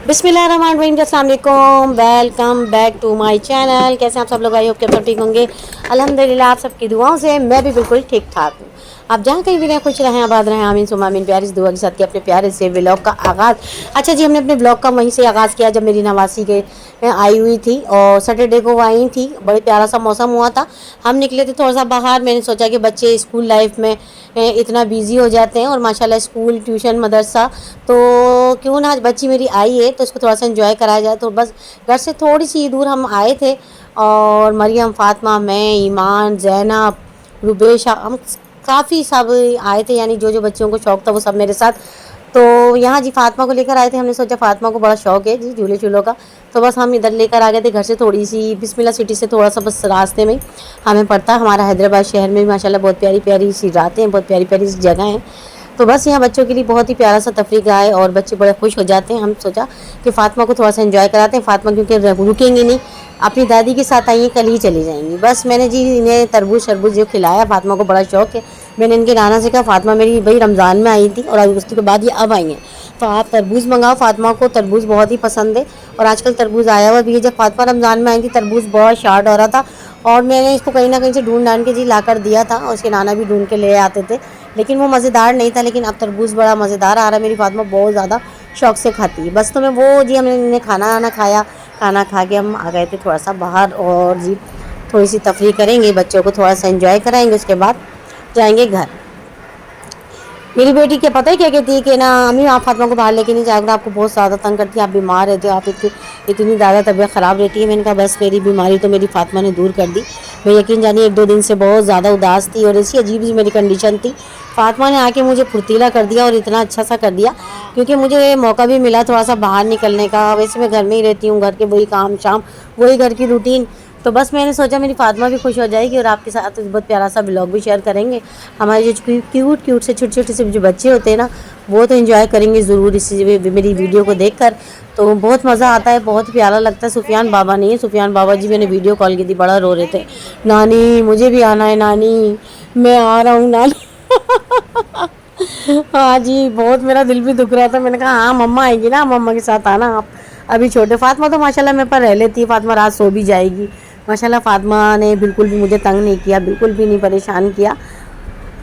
बिस्मिल्लाहिर्रहमानिर्रहीम, अस्सलाम वालेकुम, welcome back to my channel. कैसे आप सब लोग? आई होप कि सब ठीक होंगे। अल्हम्दुलिल्लाह आप सबकी दुआओं से मैं भी बिल्कुल ठीक ठाक हूँ। आप जहाँ कहीं भी रहें खुश रहें, आबाद रहें, आमीन सुमा आमीन। प्यारी सी दुआ के साथ कि अपने प्यारे से व्लॉग का आगाज़। अच्छा जी, हमने अपने ब्लॉग का वहीं से आगाज़ किया जब मेरी नवासी के आई हुई थी और सैटरडे को वो आई थी। बड़े प्यारा सा मौसम हुआ था, हम निकले थे थोड़ा सा बाहर। मैंने सोचा कि बच्चे स्कूल लाइफ में इतना बिजी हो जाते हैं और माशाल्लाह स्कूल ट्यूशन मदरसा, तो क्यों ना आज बच्ची मेरी आई है तो उसको थोड़ा सा एंजॉय कराया जाए। तो बस घर से थोड़ी सी दूर हम आए थे और मरियम, फातिमा, मैं, ईमान, जैनब, रुबेशा, हम काफ़ी सब आए थे। यानी जो जो बच्चों को शौक़ था वो सब मेरे साथ। तो यहाँ जी फातिमा को लेकर आए थे। हमने सोचा फातिमा को बड़ा शौक़ है जी झूले झूलों का, तो बस हम इधर लेकर आ गए थे। घर से थोड़ी सी बिस्मिल्लाह सिटी से थोड़ा सा बस रास्ते में हमें पड़ता। हमारा हैदराबाद शहर में भी माशाल्लाह बहुत प्यारी प्यारी सी रातें हैं, बहुत प्यारी प्यारी सी जगह हैं। तो बस यहाँ बच्चों के लिए बहुत ही प्यारा सा तफरीह का है और बच्चे बड़े खुश हो जाते हैं। हम सोचा कि फातिमा को थोड़ा सा एंजॉय कराते हैं। फातिमा क्योंकि रुकेंगी नहीं, अपनी दादी के साथ आई हैं, कल ही चली जाएंगी। बस मैंने जी इन्हें तरबूज शरबूज जो खिलाया, फातिमा को बड़ा शौक़ है। मैंने इनके नाना से कहा फातिमा मेरी भाई रमज़ान में आई थी और उसके बाद ये अब आई हैं, तो आप तरबूज़ मंगाओ। फातिमा को तरबूज़ बहुत ही पसंद है और आजकल तरबूज़ आया हुआ भी है। जब फातिमा रमज़ान में आई थी तरबूज़ बहुत शार्ट हो रहा था और मैंने इसको कहीं ना कहीं से ढूंढ ढांड के जी ला कर दिया था और उसके नाना भी ढूंढ के ले आते थे, लेकिन वो मज़ेदार नहीं था। लेकिन अब तरबूज़ बड़ा मज़ेदार आ रहा है। मेरी फातिमा बहुत ज़्यादा शौक़ से खाती है। बस तो मैं वो जी हमने इन्हें खाना आना खाया, खाना खा के हम आ गए थे थोड़ा सा बाहर और जी थोड़ी सी तफरीह करेंगे, बच्चों को थोड़ा सा एंजॉय कराएंगे, उसके बाद जाएंगे घर। मेरी बेटी क्या पता है क्या कहती है कि ना अम्मी आप फातिमा को बाहर लेके नहीं जाओगे, आपको बहुत ज़्यादा तंग करती है, आप बीमार रहते हो, आप इतनी ज़्यादा तबीयत ख़राब रहती है। मैंने कहा बस मेरी बीमारी तो मेरी फातिमा ने दूर कर दी। मैं यकीन जानिए 1-2 दिन से बहुत ज़्यादा उदास थी और ऐसी अजीब सी मेरी कंडीशन थी। फातिमा ने आके मुझे फुर्तीला कर दिया और इतना अच्छा सा कर दिया क्योंकि मुझे मौका भी मिला थोड़ा सा बाहर निकलने का। वैसे मैं घर में ही रहती हूँ, घर के वही काम शाम, वही घर की रूटीन। तो बस मैंने सोचा मेरी फातिमा भी खुश हो जाएगी और आपके साथ बहुत प्यारा सा व्लॉग भी शेयर करेंगे। हमारे जो क्यूट क्यूट से छोटे छोटे से जो बच्चे होते हैं ना, वो तो एंजॉय करेंगे ज़रूर इस मेरी वीडियो को देखकर। तो बहुत मज़ा आता है, बहुत प्यारा लगता है। सुफियान बाबा नहीं है, सुफियान बाबा जी मैंने वीडियो कॉल की थी, बड़ा रो रहे थे, नानी मुझे भी आना है, नानी मैं आ रहा हूँ नानी। हाँ जी, बहुत मेरा दिल भी दुख रहा था। मैंने कहा हाँ मम्मा आएगी ना, मम्मा के साथ आना आप। अभी छोटे फातिमा तो माशाल्लाह मेरे पर रह लेती है, फातिमा रात सो भी जाएगी। माशाल्लाह फातिमा ने बिल्कुल भी मुझे तंग नहीं किया, बिल्कुल भी नहीं परेशान किया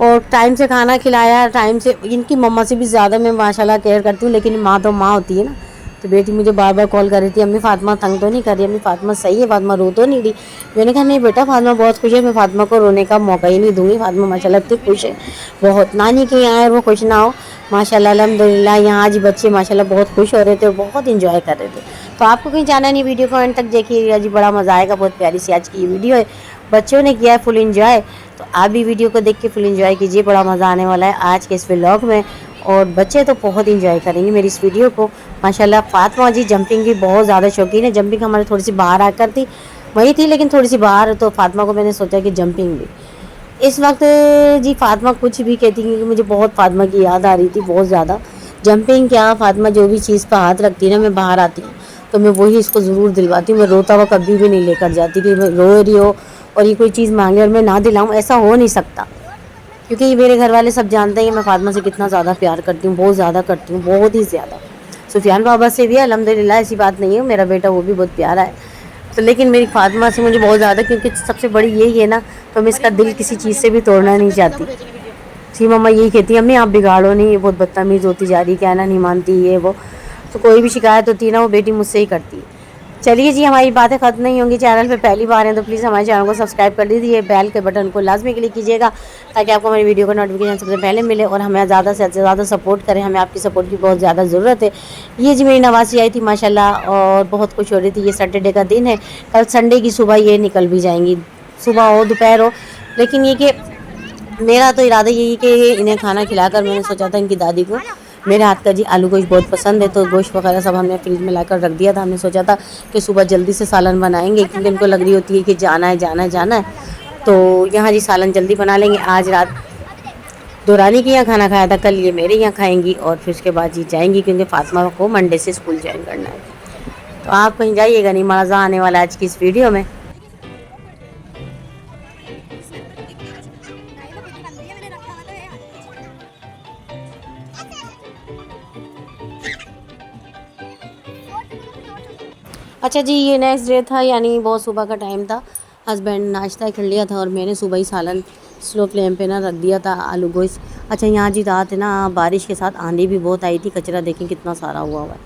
और टाइम से खाना खिलाया, टाइम से। इनकी मम्मा से भी ज़्यादा मैं माशाल्लाह केयर करती हूँ, लेकिन माँ तो माँ होती है ना। तो बेटी मुझे बार बार कॉल कर रही थी, अम्मी फातिमा तंग तो नहीं कर रही, अम्मी फातिमा सही है, फातिमा रो तो नहीं रही। मैंने कहा नहीं बेटा फातिमा बहुत खुश है, मैं फातिमा को रोने का मौका ही नहीं दूँगी। फातिमा माशाल्लाह इतनी खुश है बहुत, नानी के यहाँ है वो खुश ना हो। माशाल्लाह अल्हम्दुलिल्लाह यहाँ आज बच्चे माशाल्लाह बहुत खुश हो रहे थे और बहुत इंजॉय कर रहे थे। तो आपको कहीं जाना नहीं, वीडियो को एंड तक देखिएगा जी, बड़ा मज़ा आएगा। बहुत प्यारी सी आज की ये वीडियो है, बच्चों ने किया है फुल इंजॉय। तो आप भी वीडियो को देख के फुल इंजॉय कीजिए, बड़ा मज़ा आने वाला है आज के इस व्लॉग में और बच्चे तो बहुत इंजॉय करेंगे मेरी इस वीडियो को। माशाल्लाह फातिमा जी जंपिंग की बहुत ज़्यादा शौकीन है। जंपिंग हमारी थोड़ी सी बाहर आकर थी, वही थी लेकिन थोड़ी सी बाहर, तो फातिमा को मैंने सोचा कि जंपिंग भी इस वक्त जी। फातिमा कुछ भी कहती है कि मुझे बहुत फातिमा की याद आ रही थी बहुत ज़्यादा। जंपिंग क्या, फातिमा जो भी चीज़ पर हाथ रखती है ना, मैं बाहर आती हूँ तो मैं वही इसको ज़रूर दिलवाती हूँ। मैं रोता हुआ कभी भी नहीं लेकर जाती कि मैं रो रही हो और ये कोई चीज़ मांगे और मैं ना दिलाऊँ, ऐसा हो नहीं सकता। क्योंकि ये मेरे घर वाले सब जानते हैं कि मैं फातिमा से कितना ज़्यादा प्यार करती हूँ, बहुत ज़्यादा करती हूँ, बहुत ही ज़्यादा। सुफियान बाबा से भी अल्हम्दुलिल्लाह ऐसी बात नहीं है, मेरा बेटा वो भी बहुत प्यारा है। तो लेकिन मेरी फातिमा से मुझे बहुत ज़्यादा, क्योंकि सबसे बड़ी यही है ना, तो मैं इसका दिल किसी चीज़ से भी तोड़ना नहीं चाहती। जी मम्मा यही कहती है अम्मी आप बिगाड़ो नहीं, ये बहुत बदतमीज़ होती जा रही, कहना नहीं मानती ये वो। तो कोई भी शिकायत होती है ना वो बेटी मुझसे ही करती है। चलिए जी, हमारी बातें ख़त्म नहीं होंगी। चैनल पे पहली बार हैं तो प्लीज़ हमारे चैनल को सब्सक्राइब कर दीजिए, बेल के बटन को लाजमी क्लिक कीजिएगा ताकि आपको हमारी वीडियो का नोटिफिकेशन सबसे पहले मिले और हमें ज़्यादा से ज़्यादा सपोर्ट करें। हमें आपकी सपोर्ट की बहुत ज़्यादा ज़रूरत है। ये जी मेरी नवासी आई थी माशाल्लाह और बहुत खुश हो रही थी। ये सैटरडे का दिन है, कल संडे की सुबह ये निकल भी जाएंगी, सुबह हो दोपहर हो। लेकिन ये कि मेरा तो इरादा यही कि इन्हें खाना खिलाकर, मैंने सोचा था इनकी दादी को मेरे हाथ का जी आलू गोश्त बहुत पसंद है, तो गोश्त वगैरह सब हमने फ्रिज में लाकर रख दिया था। हमने सोचा था कि सुबह जल्दी से सालन बनाएंगे क्योंकि इनको लग रही होती है कि जाना है जाना है जाना है। तो यहाँ जी सालन जल्दी बना लेंगे। आज रात दोरानी के यहाँ खाना खाया था, कल ये मेरे यहाँ खाएंगी और फिर उसके बाद जी जाएंगी क्योंकि फातिमा को मंडे से स्कूल ज्वाइन करना है। तो आप कहीं जाइएगा नहीं, मज़ा आने वाला है आज की इस वीडियो में। अच्छा जी, ये नेक्स्ट डे था, यानी बहुत सुबह का टाइम था। हस्बैंड नाश्ता कर लिया था और मैंने सुबह ही सालन स्लो फ्लेम पे ना रख दिया था, आलू गोश्त। अच्छा यहाँ जी रात है ना बारिश के साथ आंधी भी बहुत आई थी, कचरा देखें कितना सारा हुआ है।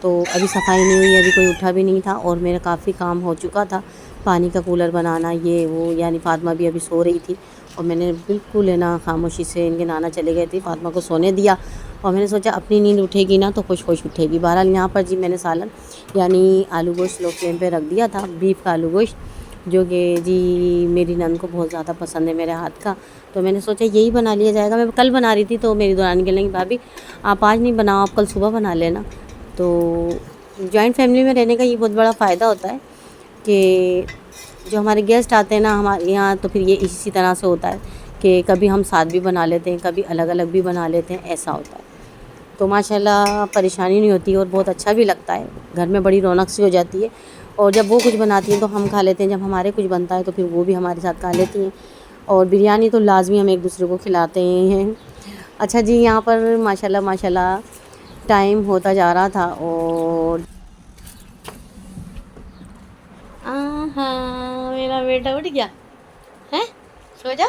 तो अभी सफाई नहीं हुई, अभी कोई उठा भी नहीं था और मेरा काफ़ी काम हो चुका था, पानी का कूलर बनाना ये वो। यानी फ़ातिमा भी अभी सो रही थी और मैंने बिल्कुल है ना खामोशी से, इनके नाना चले गए थे, फ़ातिमा को सोने दिया। और मैंने सोचा अपनी नींद उठेगी ना तो खुश खुश उठेगी। बहरहाल यहाँ पर जी मैंने सालन यानी आलू गोश्त लो फ्लेम पे रख दिया था, बीफ का आलू गोश्त, जो कि जी मेरी नंद को बहुत ज़्यादा पसंद है मेरे हाथ का। तो मैंने सोचा यही बना लिया जाएगा। मैं कल बना रही थी तो मेरी दुरानी कहने लगी भाभी आप आज नहीं बनाओ, आप कल सुबह बना लेना। तो जॉइंट फैमिली में रहने का ये बहुत बड़ा फ़ायदा होता है कि जो हमारे गेस्ट आते हैं ना हमारे यहाँ, तो फिर ये इसी तरह से होता है कि कभी हम साथ भी बना लेते हैं, कभी अलग अलग भी बना लेते हैं, ऐसा होता है। तो माशाल्लाह परेशानी नहीं होती और बहुत अच्छा भी लगता है, घर में बड़ी रौनक सी हो जाती है। और जब वो कुछ बनाती हैं तो हम खा लेते हैं, जब हमारे कुछ बनता है तो फिर वो भी हमारे साथ खा लेती हैं। और बिरयानी तो लाजमी हम एक दूसरे को खिलाते हैं। अच्छा जी यहाँ पर माशाल्लाह माशाल्लाह टाइम होता जा रहा था और हाँ मेरा बेटा उठ गया है, सो जा।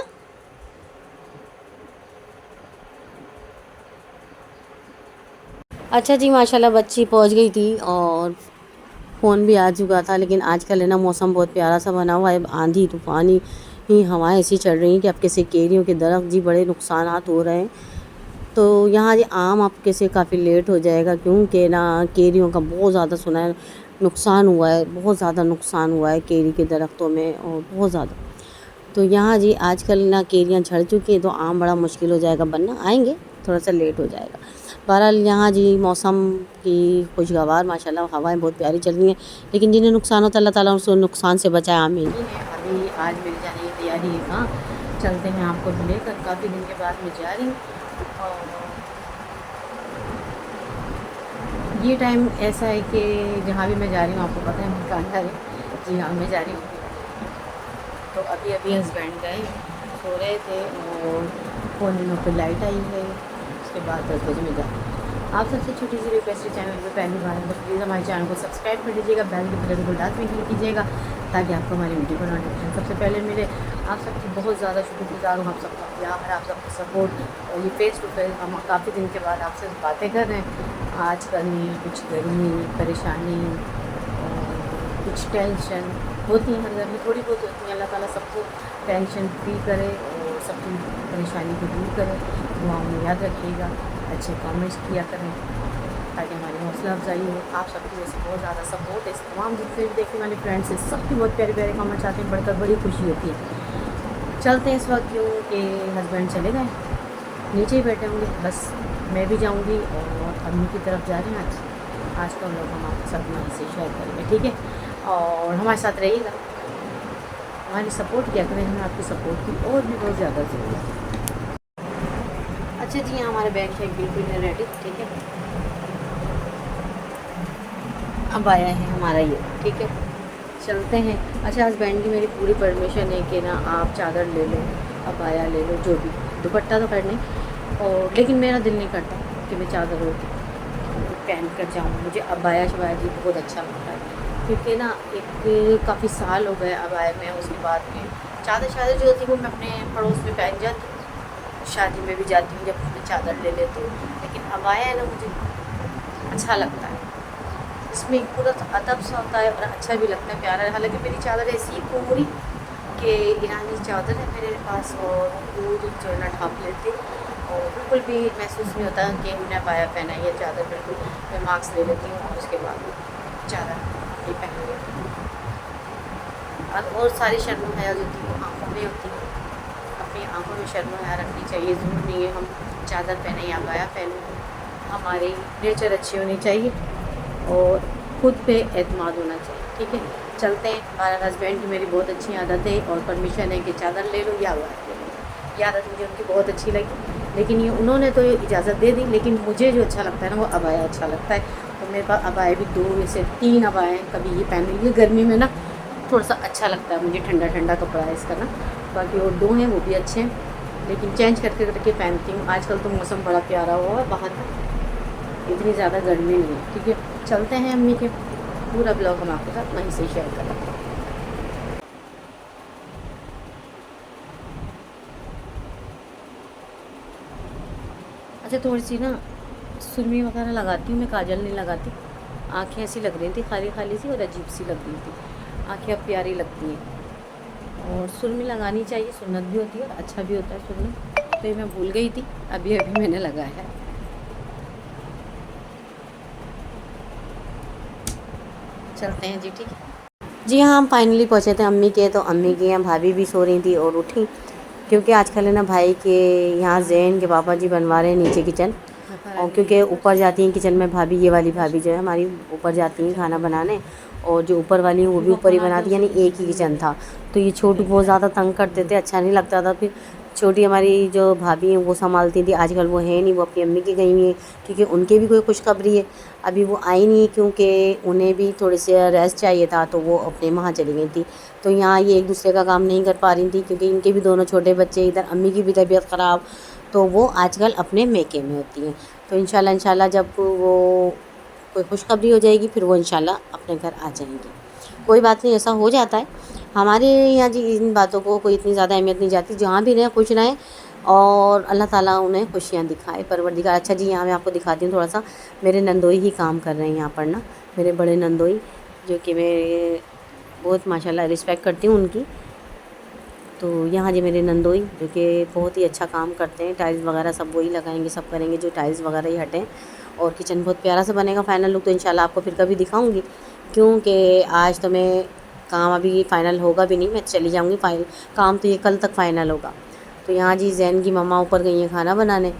अच्छा जी माशाल्लाह बच्ची पहुंच गई थी और फ़ोन भी आ चुका था। लेकिन आजकल है ना मौसम बहुत प्यारा सा बना हुआ है, आंधी तूफ़ानी ही हवाएं ऐसी चल रही हैं कि अब कैसे केरियों के दरख्त जी बड़े नुकसानात हो रहे हैं। तो यहाँ जी आम आपके से काफ़ी लेट हो जाएगा, क्योंकि ना केरियों का बहुत ज़्यादा सुना है नुकसान हुआ है, बहुत ज़्यादा नुकसान हुआ है केरी के दरख्तों में और बहुत ज़्यादा। तो यहाँ जी आजकल ना केरियाँ झड़ चुकी हैं तो आम बड़ा मुश्किल हो जाएगा, बनना आएंगे थोड़ा सा लेट हो जाएगा। बहरहाल यहाँ जी मौसम की खुशगवार माशाल्लाह हवाएं बहुत प्यारी चल रही हैं, लेकिन जिन्हें नुकसान होता है अल्लाह ताला उसको नुकसान से बचाए, आमीन। अभी आज मिल जाने की तैयारी है, कहाँ चलते हैं आपको भी लेकर, काफ़ी दिन के बाद मैं जा रही हूँ। और ये टाइम ऐसा है कि जहाँ भी मैं जा रही हूँ आपको पता है मैं कहाँ जा रही हूँ, जी हाँ मैं जा रही हूँ। तो अभी अभी हस्बैंड गए, सो रहे थे और फ़ोन दिनों पर लाइट आई है, उसके बाद 10 बजे में जा। आप सबसे छोटी सी रिक्वेस्ट है, चैनल पर पहली बार है तो प्लीज़ हमारे चैनल को सब्सक्राइब कर दीजिएगा, बेल के बटन को लास्ट में क्लिक कीजिएगा ताकि आपको हमारी वीडियो का नोटिफिकेशन सबसे पहले मिले। आप सबकी बहुत ज़्यादा शुक्रगुजार हूँ, आप सबका प्यार है, आप सबका सपोर्ट। और ये फेस टू फेस हम काफ़ी दिन के बाद आपसे बातें कर रहे हैं। आजकल नहीं कुछ गर्मी परेशानी और कुछ टेंशन होती है, हर घर में थोड़ी बहुत होती है। अल्लाह ताला सबको टेंशन फ्री करे और सबकी परेशानी को दूर करे। दुआओं में याद रखिएगा, अच्छे कमेंट्स किया करें ताकि हमारी हौसला अफजाई हो। आप सबकी वजह से बहुत ज़्यादा सपोर्ट है, तमाम जितने भी देखने वाले फ्रेंड्स हैं सबकी बहुत प्यारे प्यारे कमेंट्स आते हैं, बढ़कर बड़ी खुशी होती है। चलते हैं इस वक्त, क्योंकि हस्बैंड चले गए, नीचे ही बैठे होंगे, बस मैं भी जाऊँगी और अम्मी की तरफ जा रहे हैं। आज का लोग हम आपके साथ मैं से शेयर करेंगे, ठीक है। और हमारे साथ रहिएगा, हमारी सपोर्ट किया करें, हमें आपकी सपोर्ट की और भी बहुत ज़्यादा ज़रूरत है। अच्छा जी यहाँ हमारे बैग शेक बिल्कुल रेडी, ठीक है। अब आया है हमारा ये, ठीक है, चलते हैं। अच्छा हस्बैंड की मेरी पूरी परमिशन है कि ना आप चादर ले लो, अबाया ले लो, जो भी, दुपट्टा तो कर नहीं, और लेकिन मेरा दिल नहीं करता कि मैं चादर पहन कर जाऊँ। मुझे अबाया शबाया जी बहुत अच्छा लगता है, क्योंकि ना एक काफ़ी साल हो गए अबाया में। उसके बाद में चादर शादर जो होती है वो मैं अपने पड़ोस में पहन जाती हूँ, शादी में भी जाती हूँ जब मैं चादर ले लेती हूँ। लेकिन अबाया है ना मुझे अच्छा लगता है, इसमें एक पूरा अदब सा होता है और अच्छा भी लगता है, प्यारा है। हालांकि मेरी चादर ऐसी पूरी कि ईरानी चादर है मेरे पास और पूरी जो है ना ढाँप लेती और बिल्कुल भी महसूस नहीं होता कि उन्हें अबाया पहना है। ये चादर बिल्कुल मैं मास्क ले लेती हूँ और उसके बाद चादर ये पहन लेती हूँ। और सारी शर्म हया जो होती है वो आँखों में होती है, अपनी आँखों में शर्म हया रखनी चाहिए। ज़रूर नहीं है हम चादर पहने या अबाया पहने, हमारी नेचर अच्छी होनी चाहिए और खुद पे एतमाद होना चाहिए, ठीक है। चलते हैं। हमारा हस्बैंड की मेरी बहुत अच्छी आदत है और परमिशन है कि चादर ले लो या अबाया ले लो, ये आदत मुझे उनकी बहुत अच्छी लगी। लेकिन ये उन्होंने तो इजाज़त दे दी, लेकिन मुझे जो अच्छा लगता है ना वो अबाया अच्छा लगता है। तो मेरे पास अबाया भी 2 में से 3 अबाया हैं, कभी ये पहन ली गर्मी में ना थोड़ा सा अच्छा लगता है मुझे, ठंडा ठंडा कपड़ा है इसका ना। बाकी और 2 हैं वो भी अच्छे हैं, लेकिन चेंज करके करके पहनती हूँ। आजकल तो मौसम बड़ा प्यारा हुआ है बाहर का, इतनी ज़्यादा गर्मी नहीं है, ठीक है। चलते हैं अम्मी के, पूरा ब्लॉग हम आपके साथ वहीं से शेयर करें। अच्छा, थोड़ी सी ना सुरमी वगैरह लगाती हूँ मैं, काजल नहीं लगाती। आँखें ऐसी लग रही थी खाली खाली सी और अजीब सी लग रही थी। आँखें अब प्यारी लगती हैं और सुरमी लगानी चाहिए, सुन्नत भी होती है और अच्छा भी होता है सुरमी। तो ये मैं भूल गई थी, अभी अभी मैंने लगाया है। चलते हैं जी, ठीक है जी। हाँ, हम फाइनली पहुँचे थे अम्मी के, तो अम्मी की यहाँ भाभी भी सो रही थी और उठी, क्योंकि आजकल है ना भाई के यहाँ जैन के पापा जी बनवा रहे हैं नीचे किचन। और क्योंकि ऊपर जाती हैं किचन में भाभी, ये वाली भाभी जो है हमारी ऊपर जाती हैं खाना बनाने, और जो ऊपर वाली हैं वो भी ऊपर ही बनाती, यानी एक ही किचन था। तो ये छोटू बहुत ज़्यादा तंग करते थे, अच्छा नहीं लगता था। फिर छोटी हमारी जो भाभी हैं वो संभालती थी, आजकल वो है नहीं, वो अपनी अम्मी की गई हुई है, क्योंकि उनके भी कोई खुशखबरी है। अभी वो आई नहीं, क्योंकि उन्हें भी थोड़े से रेस्ट चाहिए था, तो वो अपने वहाँ चली गई थी। तो यहाँ ये एक दूसरे का काम नहीं कर पा रही थी, क्योंकि इनके भी दोनों छोटे बच्चे, इधर अम्मी की भी तबीयत ख़राब, तो वो आजकल अपने मेके में होती हैं। तो इंशाल्लाह जब वो कोई खुशखबरी हो जाएगी फिर वो इंशाल्लाह अपने घर आ जाएंगी। कोई बात नहीं, ऐसा हो जाता है हमारे यहाँ जी। इन बातों को कोई इतनी ज़्यादा अहमियत नहीं जाती, जहाँ भी रहें खुश रहें और अल्लाह ताला उन्हें खुशियाँ दिखाए, परवरदिगार। अच्छा जी, यहाँ मैं आपको दिखाती हूँ थोड़ा सा, मेरे नंदोई ही काम कर रहे हैं यहाँ पर ना, मेरे बड़े नंदोई, जो कि मैं बहुत माशाल्लाह रिस्पेक्ट करती हूँ उनकी। तो यहाँ जी मेरे नंदोई, जो कि बहुत ही अच्छा काम करते हैं, टाइल्स वगैरह सब वही लगाएंगे, सब करेंगे, जो टाइल्स वगैरह ही हटें। और किचन बहुत प्यारा सा बनेगा फाइनल लुक, तो इंशाल्लाह आपको फिर कभी दिखाऊंगी, क्योंकि आज तो मैं काम अभी फ़ाइनल होगा भी नहीं, मैं चली जाऊंगी, फाइनल काम तो ये कल तक फ़ाइनल होगा। तो यहाँ जी जैन की मम्मा ऊपर गई हैं खाना बनाने,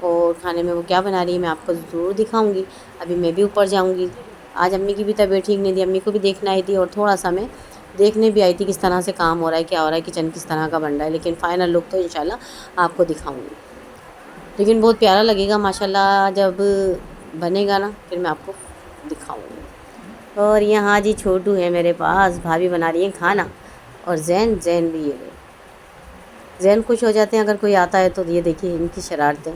और खाने में वो क्या बना रही है मैं आपको ज़रूर दिखाऊँगी। अभी मैं भी ऊपर जाऊँगी। आज अम्मी की भी तबीयत ठीक नहीं थी, अम्मी को भी देखना आई थी, और थोड़ा सा मैं देखने भी आई थी किस तरह से काम हो रहा है, क्या हो रहा है, किचन किस तरह का बन रहा है। लेकिन फ़ाइनल लुक तो इंशाल्लाह आपको दिखाऊंगी, लेकिन बहुत प्यारा लगेगा माशाल्लाह जब बनेगा ना, फिर मैं आपको दिखाऊंगी। और यहाँ जी छोटू है मेरे पास, भाभी बना रही है खाना, और जैन भी है। जैन खुश हो जाते हैं अगर कोई आता है तो। ये देखिए इनकी शरारतें।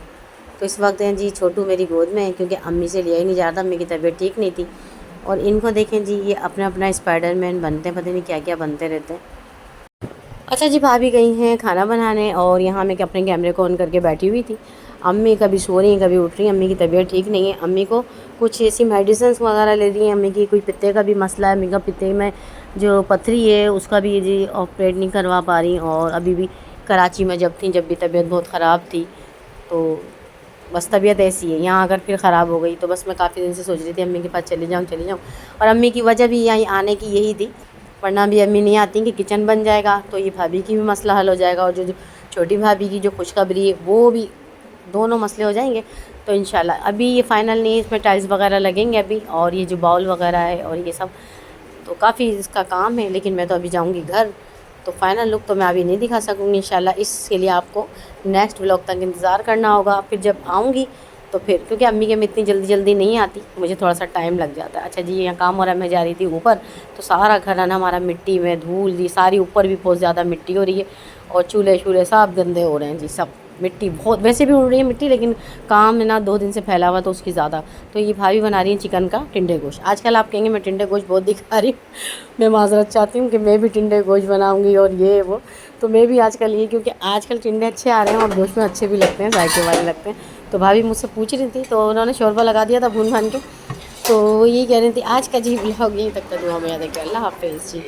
तो इस वक्त हैं जी छोटू मेरी गोद में है, क्योंकि अम्मी से लिया ही नहीं जा रहा था, अम्मी की तबीयत ठीक नहीं थी। और इनको देखें जी, ये अपना अपना स्पाइडरमैन बनते हैं, पता नहीं क्या क्या बनते रहते हैं। अच्छा जी, भाभी गई हैं खाना बनाने, और यहाँ मैं अपने कैमरे को ऑन करके बैठी हुई थी। अम्मी कभी सो रही हैं कभी उठ रही हैं, अम्मी की तबीयत ठीक नहीं है। अम्मी को कुछ ऐसी मेडिसिन वगैरह ले दी हैं, अम्मी की कोई पित्ते का भी मसला है, अम्मी का पित्ते में जो पथरी है उसका भी जी ऑपरेट नहीं करवा पा रही। और अभी भी कराची में जब भी तबीयत बहुत ख़राब थी, तो बस तबीयत ऐसी है। यहाँ अगर फिर ख़राब हो गई तो बस मैं काफ़ी दिन से सोच रही थी अम्मी के पास चली जाऊँ। और अम्मी की वजह भी यहाँ आने की यही थी, वरना भी अम्मी नहीं आती कि किचन बन जाएगा तो ये भाभी की भी मसला हल हो जाएगा, और जो छोटी भाभी की जो खुशखबरी है वो भी, दोनों मसले हो जाएंगे। तो इंशाल्लाह अभी ये फ़ाइनल नहीं है, इसमें टाइल्स वगैरह लगेंगे अभी, और ये जो बाउल वगैरह है और ये सब, तो काफ़ी इसका काम है। लेकिन मैं तो अभी जाऊँगी घर, तो फ़ाइनल लुक तो मैं अभी नहीं दिखा सकूँगी इंशाल्लाह। इसके लिए आपको नेक्स्ट व्लॉग तक इंतज़ार करना होगा। फिर जब आऊँगी तो फिर, क्योंकि अम्मी के में इतनी जल्दी नहीं आती, मुझे थोड़ा सा टाइम लग जाता है। अच्छा जी, यहाँ काम हो रहा है, मैं जा रही थी ऊपर, तो सारा घर है ना हमारा मिट्टी में, धूल जी सारी, ऊपर भी बहुत ज़्यादा मिट्टी हो रही है, और चूल्हे सब गंदे हो रहे हैं जी, सब मिट्टी बहुत, वैसे भी उड़ रही है मिट्टी, लेकिन काम है ना 2 दिन से फैला हुआ तो उसकी ज़्यादा। तो ये भाभी बना रही है चिकन का टिंडे गोश्त। आजकल आप कहेंगे मैं टिंडे गोश्त बहुत दिखा रही हूँ, मैं माजरत चाहती हूँ कि मैं भी टिंडे गोश्त बनाऊँगी और ये वो, तो मैं भी आजकल ये, क्योंकि आजकल टिंडे अच्छे आ रहे हैं और गोश्त में अच्छे भी लगते हैं, जायके वाले लगते हैं। तो भाभी मुझसे पूछ रही थी, तो उन्होंने शोरबा लगा दिया था भून भान के, तो वो यही कह रही थी। आज का जी व्लॉग यहीं तक का, दुआ में याद है कि अल्लाह हाफ़िज़ जी।